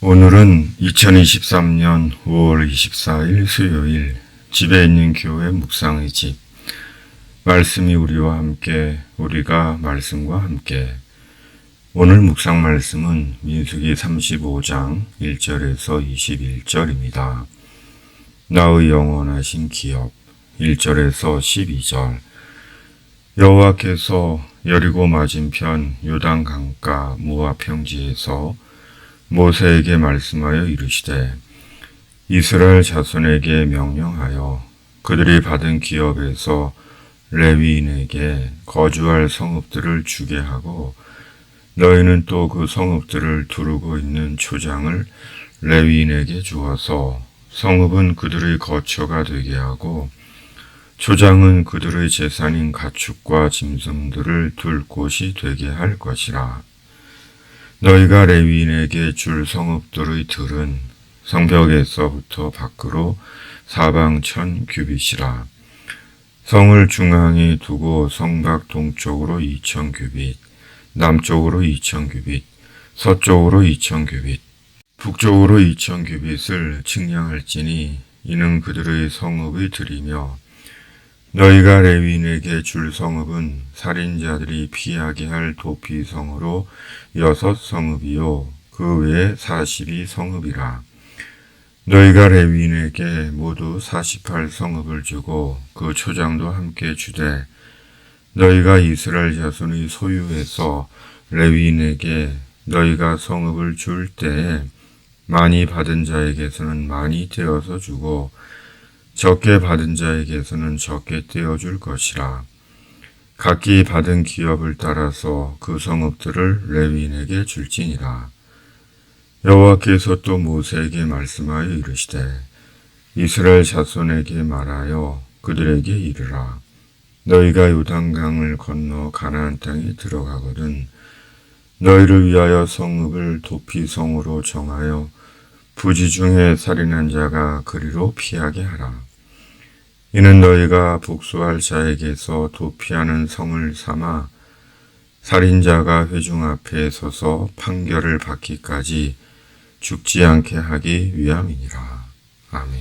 오늘은 2023년 5월 24일 수요일 집에 있는 교회 묵상의 집 말씀이 우리와 함께 우리가 말씀과 함께 오늘 묵상 말씀은 민수기 35장 1절에서 21절입니다. 나의 영원하신 기업 1절에서 12절 여호와께서 여리고 맞은편 요단 강가 모압 평지에서 모세에게 말씀하여 이르시되 이스라엘 자손에게 명령하여 그들이 받은 기업에서 레위인에게 거주할 성읍들을 주게 하고 너희는 또 그 성읍들을 두르고 있는 초장을 레위인에게 주어서 성읍은 그들의 거처가 되게 하고 초장은 그들의 재산인 가축과 짐승들을 둘 곳이 되게 할 것이라. 너희가 레위인에게 줄 성읍들의 들은 성벽에서부터 밖으로 사방 1000규빗이라. 성을 중앙에 두고 성곽 동쪽으로 2000규빗, 남쪽으로 2000규빗, 서쪽으로 2000규빗, 북쪽으로 2000규빗을 측량할지니 이는 그들의 성읍의 들이며 너희가 레위인에게 줄 성읍은 살인자들이 피하게 할 도피성으로 6성읍이요 그 외에 42성읍이라. 너희가 레위인에게 모두 48성읍을 주고 그 초장도 함께 주되 너희가 이스라엘 자손의 소유에서 레위인에게 너희가 성읍을 줄 때에 많이 받은 자에게서는 많이 떼어서 주고 적게 받은 자에게서는 적게 떼어줄 것이라. 각기 받은 기업을 따라서 그 성읍들을 레위인에게 줄지니라. 여호와께서 또 모세에게 말씀하여 이르시되 이스라엘 자손에게 말하여 그들에게 이르라. 너희가 요단강을 건너 가나안 땅에 들어가거든 너희를 위하여 성읍을 도피성으로 정하여 부지 중에 살인한 자가 그리로 피하게 하라. 이는 너희가 복수할 자에게서 도피하는 성을 삼아 살인자가 회중 앞에 서서 판결을 받기까지 죽지 않게 하기 위함이니라. 아멘.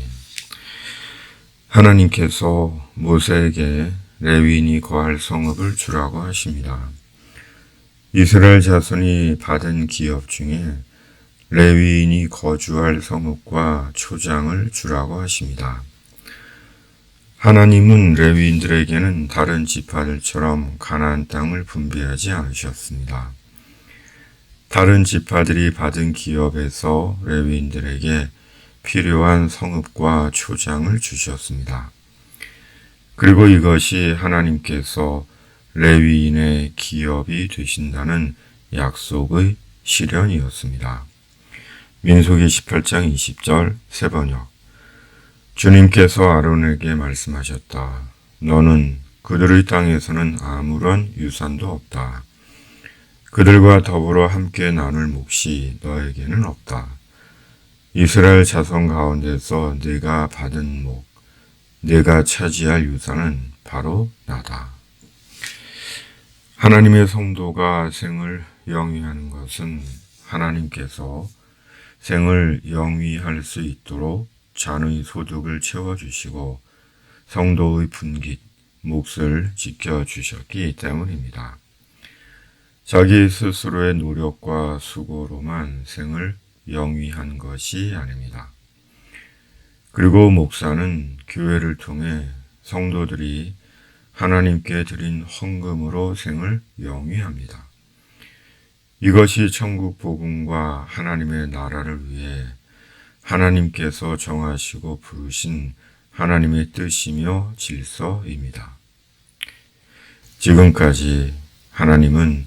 하나님께서 모세에게 레위인이 거할 성읍을 주라고 하십니다. 이스라엘 자손이 받은 기업 중에 레위인이 거주할 성읍과 초장을 주라고 하십니다. 하나님은 레위인들에게는 다른 지파들처럼 가나안 땅을 분배하지 않으셨습니다. 다른 지파들이 받은 기업에서 레위인들에게 필요한 성읍과 초장을 주셨습니다. 그리고 이것이 하나님께서 레위인의 기업이 되신다는 약속의 실현이었습니다. 민수기 18장 20절 세번역 주님께서 아론에게 말씀하셨다. 너는 그들의 땅에서는 아무런 유산도 없다. 그들과 더불어 함께 나눌 몫이 너에게는 없다. 이스라엘 자손 가운데서 네가 받은 몫, 네가 차지할 유산은 바로 나다. 하나님의 성도가 생을 영위하는 것은 하나님께서 생을 영위할 수 있도록 잔의 소득을 채워주시고 성도의 분깃, 몫을 지켜주셨기 때문입니다. 자기 스스로의 노력과 수고로만 생을 영위한 것이 아닙니다. 그리고 목사는 교회를 통해 성도들이 하나님께 드린 헌금으로 생을 영위합니다. 이것이 천국 복음과 하나님의 나라를 위해 하나님께서 정하시고 부르신 하나님의 뜻이며 질서입니다. 지금까지 하나님은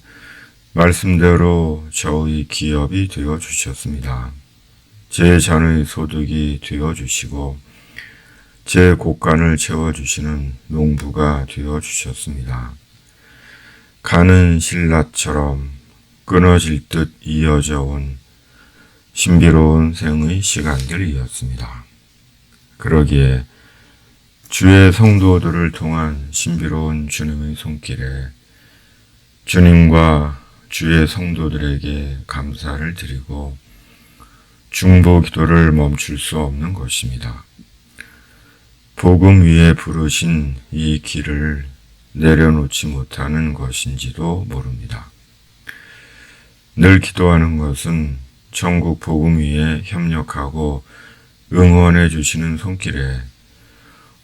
말씀대로 저의 기업이 되어 주셨습니다. 제 잔의 소득이 되어 주시고 제 곳간을 채워주시는 농부가 되어 주셨습니다. 가는 신라처럼 끊어질 듯 이어져 온 신비로운 생의 시간들이었습니다. 그러기에 주의 성도들을 통한 신비로운 주님의 손길에 주님과 주의 성도들에게 감사를 드리고 중보 기도를 멈출 수 없는 것입니다. 복음 위에 부르신 이 길을 내려놓지 못하는 것인지도 모릅니다. 늘 기도하는 것은 천국 복음 위에 협력하고 응원해 주시는 손길에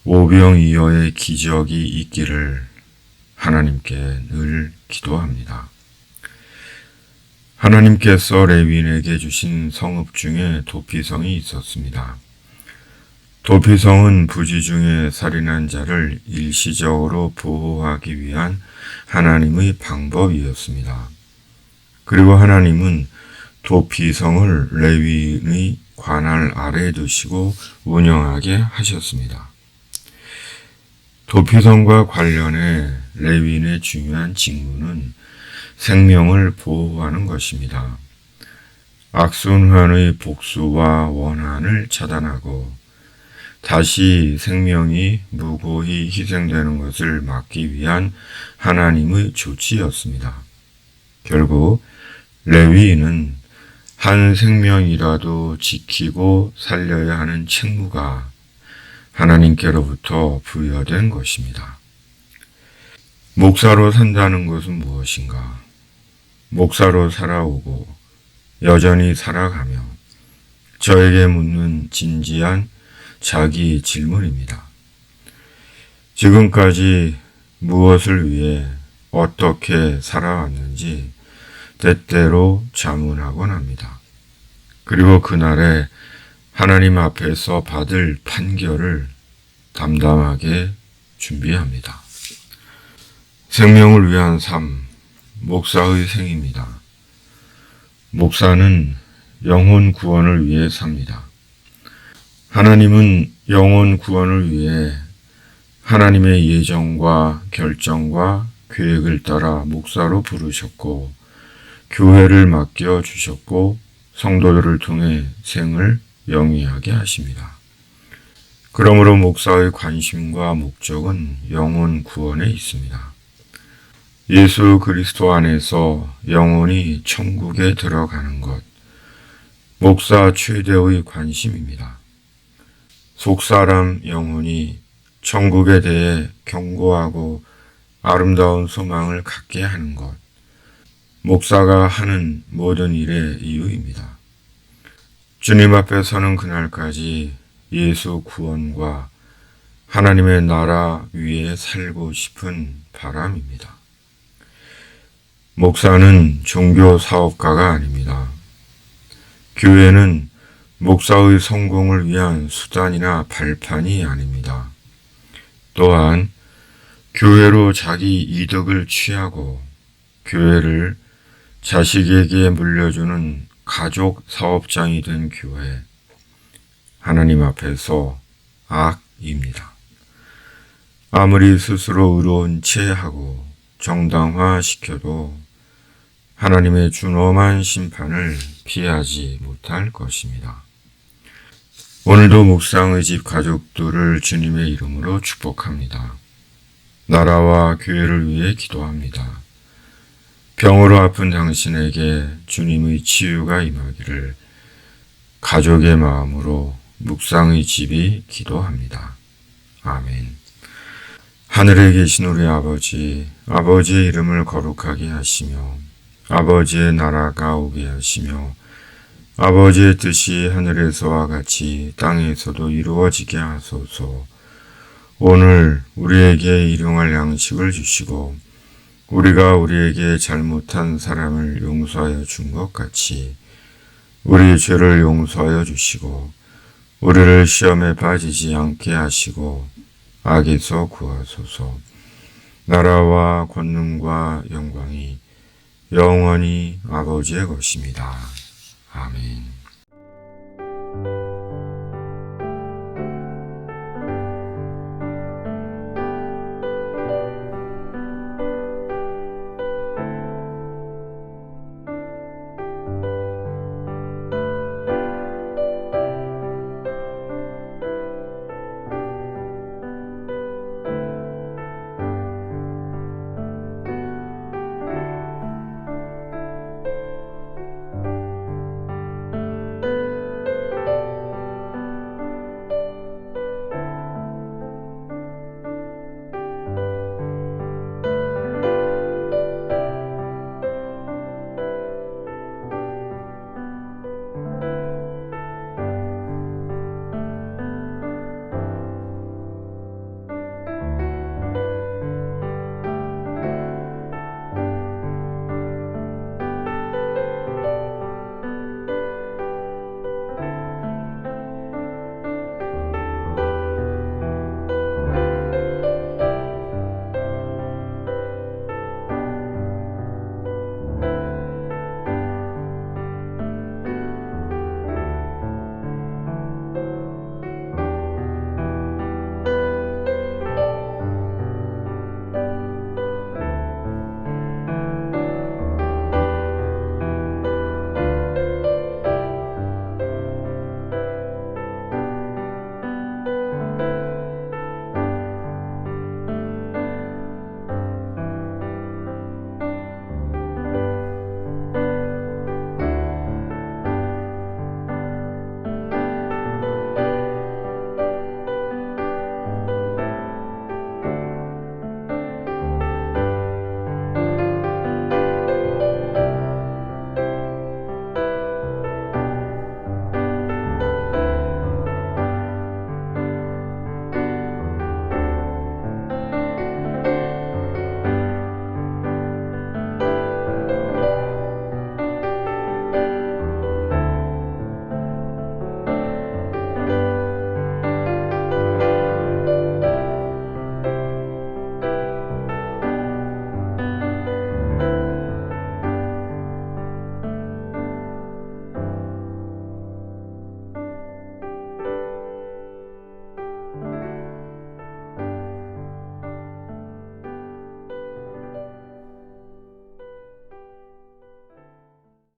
오병이어의 기적이 있기를 하나님께 늘 기도합니다. 하나님께서 레위인에게 주신 성읍 중에 도피성이 있었습니다. 도피성은 부지 중에 살인한 자를 일시적으로 보호하기 위한 하나님의 방법이었습니다. 그리고 하나님은 도피성을 레위인의 관할 아래에 두시고 운영하게 하셨습니다. 도피성과 관련해 레위인의 중요한 직무는 생명을 보호하는 것입니다. 악순환의 복수와 원한을 차단하고 다시 생명이 무고히 희생되는 것을 막기 위한 하나님의 조치였습니다. 결국 레위인은 한 생명이라도 지키고 살려야 하는 책무가 하나님께로부터 부여된 것입니다. 목사로 산다는 것은 무엇인가? 목사로 살아오고 여전히 살아가며 저에게 묻는 진지한 자기 질문입니다. 지금까지 무엇을 위해 어떻게 살아왔는지 때때로 자문하곤 합니다. 그리고 그날에 하나님 앞에서 받을 판결을 담담하게 준비합니다. 생명을 위한 삶, 목사의 생입니다. 목사는 영혼 구원을 위해 삽니다. 하나님은 영혼 구원을 위해 하나님의 예정과 결정과 계획을 따라 목사로 부르셨고 교회를 맡겨 주셨고 성도들을 통해 생을 영위하게 하십니다. 그러므로 목사의 관심과 목적은 영혼 구원에 있습니다. 예수 그리스도 안에서 영혼이 천국에 들어가는 것, 목사 최대의 관심입니다. 속사람 영혼이 천국에 대해 견고하고 아름다운 소망을 갖게 하는 것, 목사가 하는 모든 일의 이유입니다. 주님 앞에 서는 그날까지 예수 구원과 하나님의 나라 위에 살고 싶은 바람입니다. 목사는 종교 사업가가 아닙니다. 교회는 목사의 성공을 위한 수단이나 발판이 아닙니다. 또한 교회로 자기 이득을 취하고 교회를 자식에게 물려주는 가족 사업장이 된 교회, 하나님 앞에서 악입니다. 아무리 스스로 의로운 채 하고 정당화시켜도 하나님의 준엄한 심판을 피하지 못할 것입니다. 오늘도 묵상의 집 가족들을 주님의 이름으로 축복합니다. 나라와 교회를 위해 기도합니다. 병으로 아픈 당신에게 주님의 치유가 임하기를 가족의 마음으로 묵상의 집이 기도합니다. 아멘. 하늘에 계신 우리 아버지, 아버지의 이름을 거룩하게 하시며 아버지의 나라가 오게 하시며 아버지의 뜻이 하늘에서와 같이 땅에서도 이루어지게 하소서. 오늘 우리에게 일용할 양식을 주시고 우리가 우리에게 잘못한 사람을 용서하여 준 것 같이 우리 죄를 용서하여 주시고 우리를 시험에 빠지지 않게 하시고 악에서 구하소서. 나라와 권능과 영광이 영원히 아버지의 것입니다. 아멘.